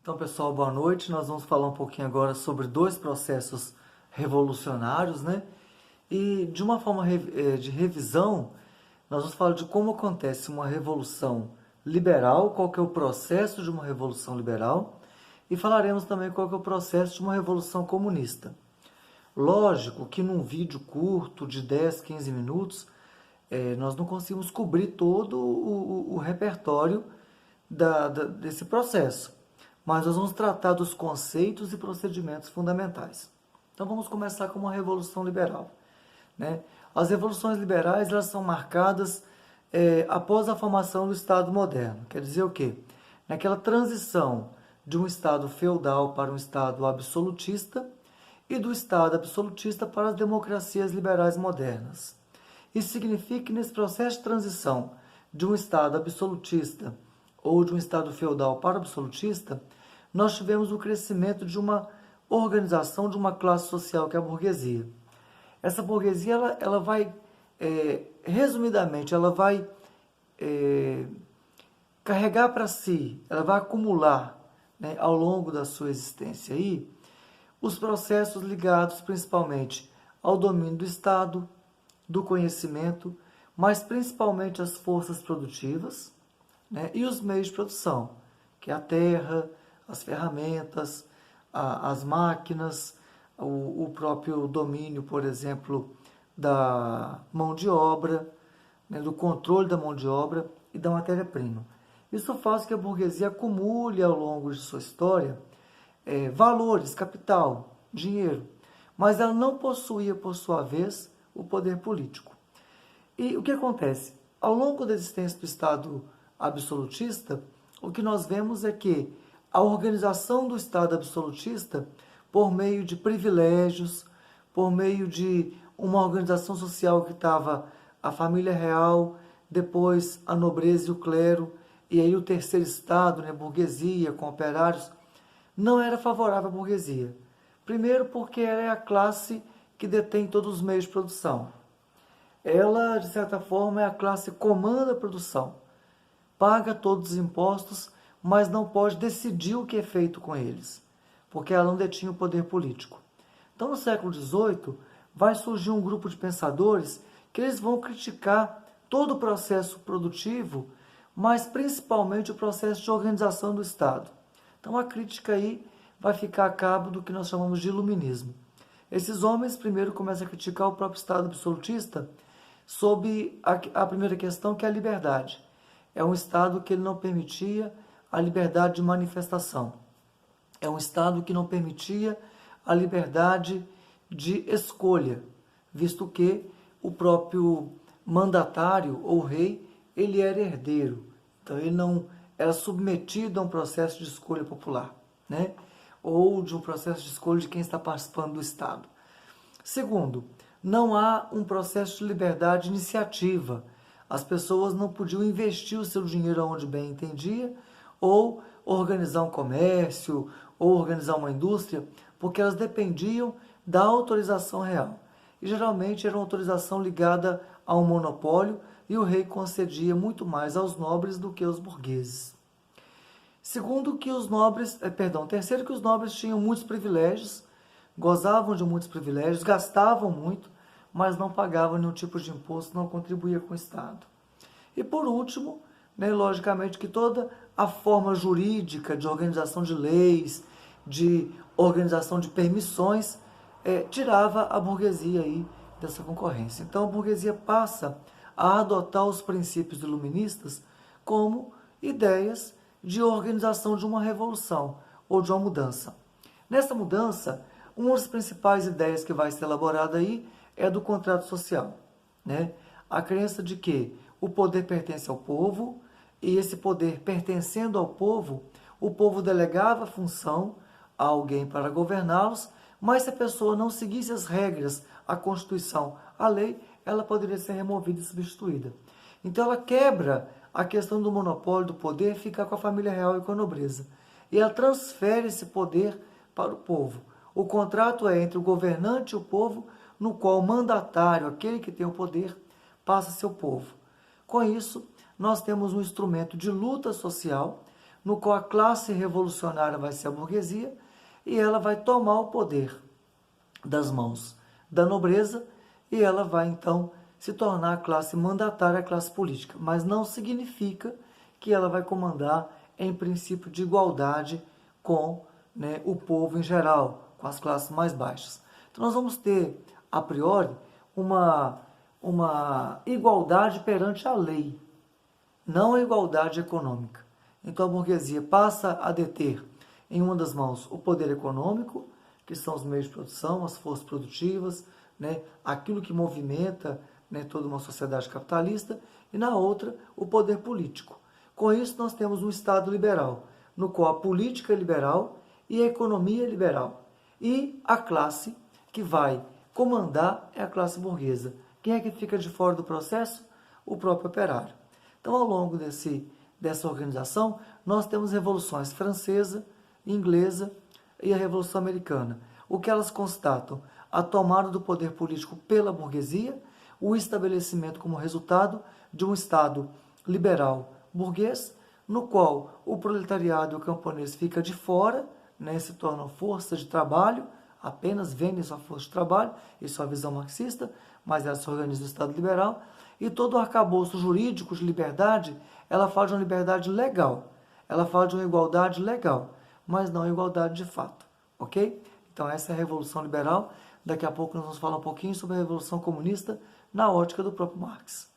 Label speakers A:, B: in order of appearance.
A: Então, pessoal, boa noite. Nós vamos falar um pouquinho agora sobre dois processos revolucionários, né? E de uma forma de revisão, nós vamos falar de como acontece uma revolução liberal, qual que é o processo de uma revolução liberal, e falaremos também qual que é o processo de uma revolução comunista. Lógico que num vídeo curto de 10, 15 minutos, nós não conseguimos cobrir todo o repertório desse processo, mas nós vamos tratar dos conceitos e procedimentos fundamentais. Então vamos começar com uma revolução liberal, né? As revoluções liberais elas são marcadas após a formação do Estado moderno. Quer dizer o quê? Naquela transição de um Estado feudal para um Estado absolutista e do Estado absolutista para as democracias liberais modernas. Isso significa que nesse processo de transição de um Estado absolutista ou de um Estado feudal para absolutista, nós tivemos o crescimento de uma organização de uma classe social que é a burguesia. Essa burguesia, ela vai, resumidamente, ela vai carregar para si, ela vai acumular, né, ao longo da sua existência aí, os processos ligados principalmente ao domínio do Estado, do conhecimento, mas principalmente as forças produtivas, né, e os meios de produção, que é a terra, as ferramentas, as máquinas, o próprio domínio, por exemplo, da mão de obra, né, do controle da mão de obra e da matéria-prima. Isso faz que a burguesia acumule ao longo de sua história valores, capital, dinheiro, mas ela não possuía, por sua vez, o poder político. E o que acontece? Ao longo da existência do Estado absolutista, o que nós vemos é que a organização do Estado absolutista, por meio de privilégios, por meio de uma organização social que estava a família real, depois a nobreza e o clero, e aí o terceiro Estado, né, burguesia, com operários, não era favorável à burguesia. Primeiro porque ela é a classe que detém todos os meios de produção. Ela, de certa forma, é a classe que comanda a produção. Paga todos os impostos, mas não pode decidir o que é feito com eles, porque ela não detinha o poder político. Então, no século XVIII, vai surgir um grupo de pensadores que eles vão criticar todo o processo produtivo, mas principalmente o processo de organização do Estado. Então, a crítica aí vai ficar a cabo do que nós chamamos de iluminismo. Esses homens primeiro começam a criticar o próprio Estado absolutista sob a primeira questão, que é a liberdade. É um Estado que ele não permitia a liberdade de manifestação. É um Estado que não permitia a liberdade de escolha, visto que o próprio mandatário ou rei, ele era herdeiro. Então ele não era submetido a um processo de escolha popular, né? Ou de um processo de escolha de quem está participando do Estado. Segundo, não há um processo de liberdade de iniciativa. As pessoas não podiam investir o seu dinheiro onde bem entendia, ou organizar um comércio, ou organizar uma indústria, porque elas dependiam da autorização real. E geralmente era uma autorização ligada a um monopólio, e o rei concedia muito mais aos nobres do que aos burgueses. Segundo, que os nobres, terceiro, que os nobres tinham muitos privilégios, gozavam de muitos privilégios, gastavam muito, mas não pagavam nenhum tipo de imposto, não contribuía com o Estado. E por último, né, logicamente que toda a forma jurídica de organização de leis, de organização de permissões, tirava a burguesia aí dessa concorrência. Então a burguesia passa a adotar os princípios iluministas como ideias de organização de uma revolução ou de uma mudança. Nessa mudança, uma das principais ideias que vai ser elaborada aí é a do contrato social, né? A crença de que o poder pertence ao povo e esse poder pertencendo ao povo, o povo delegava a função a alguém para governá-los, mas se a pessoa não seguisse as regras, a Constituição, a lei, ela poderia ser removida e substituída. Então ela quebra a questão do monopólio do poder, ficar com a família real e com a nobreza. E ela transfere esse poder para o povo. O contrato é entre o governante e o povo, no qual o mandatário, aquele que tem o poder, passa a ser o povo. Com isso, nós temos um instrumento de luta social, no qual a classe revolucionária vai ser a burguesia e ela vai tomar o poder das mãos da nobreza e ela vai então se tornar a classe mandatária, a classe política. Mas não significa que ela vai comandar em princípio de igualdade com, né, o povo em geral, com as classes mais baixas. Então nós vamos ter, a priori, uma igualdade perante a lei, não a igualdade econômica. Então a burguesia passa a deter em uma das mãos o poder econômico, que são os meios de produção, as forças produtivas, né, aquilo que movimenta, né, toda uma sociedade capitalista, e na outra o poder político. Com isso nós temos um Estado liberal, no qual a política é liberal e a economia é liberal. E a classe que vai comandar é a classe burguesa. Quem é que fica de fora do processo? O próprio operário. Então, ao longo dessa organização, nós temos revoluções francesa, inglesa e a Revolução Americana. O que elas constatam? A tomada do poder político pela burguesia, o estabelecimento como resultado de um Estado liberal burguês, no qual o proletariado e o camponês fica de fora, né, se tornam força de trabalho, apenas vendem sua força de trabalho, isso é a visão marxista, mas ela se organiza no Estado liberal, e todo o arcabouço jurídico de liberdade, ela fala de uma liberdade legal, ela fala de uma igualdade legal, mas não igualdade de fato, ok? Então essa é a Revolução Liberal. Daqui a pouco nós vamos falar um pouquinho sobre a Revolução Comunista na ótica do próprio Marx.